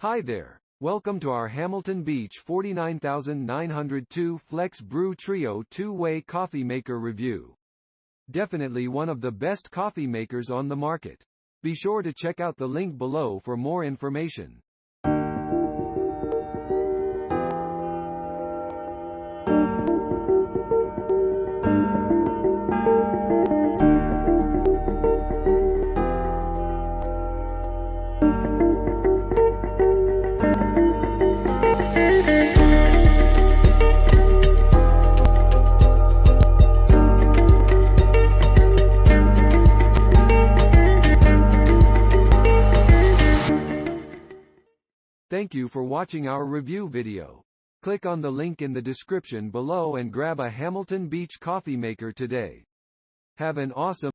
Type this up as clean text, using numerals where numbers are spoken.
Hi there. Welcome to our Hamilton Beach 49902 FlexBrew Trio two-way coffee maker review. Definitely one of the best coffee makers on the market. Be sure to check out the link below for more information. Thank you for watching our review video. Click on the link in the description below and grab a Hamilton Beach coffee maker today. Have an awesome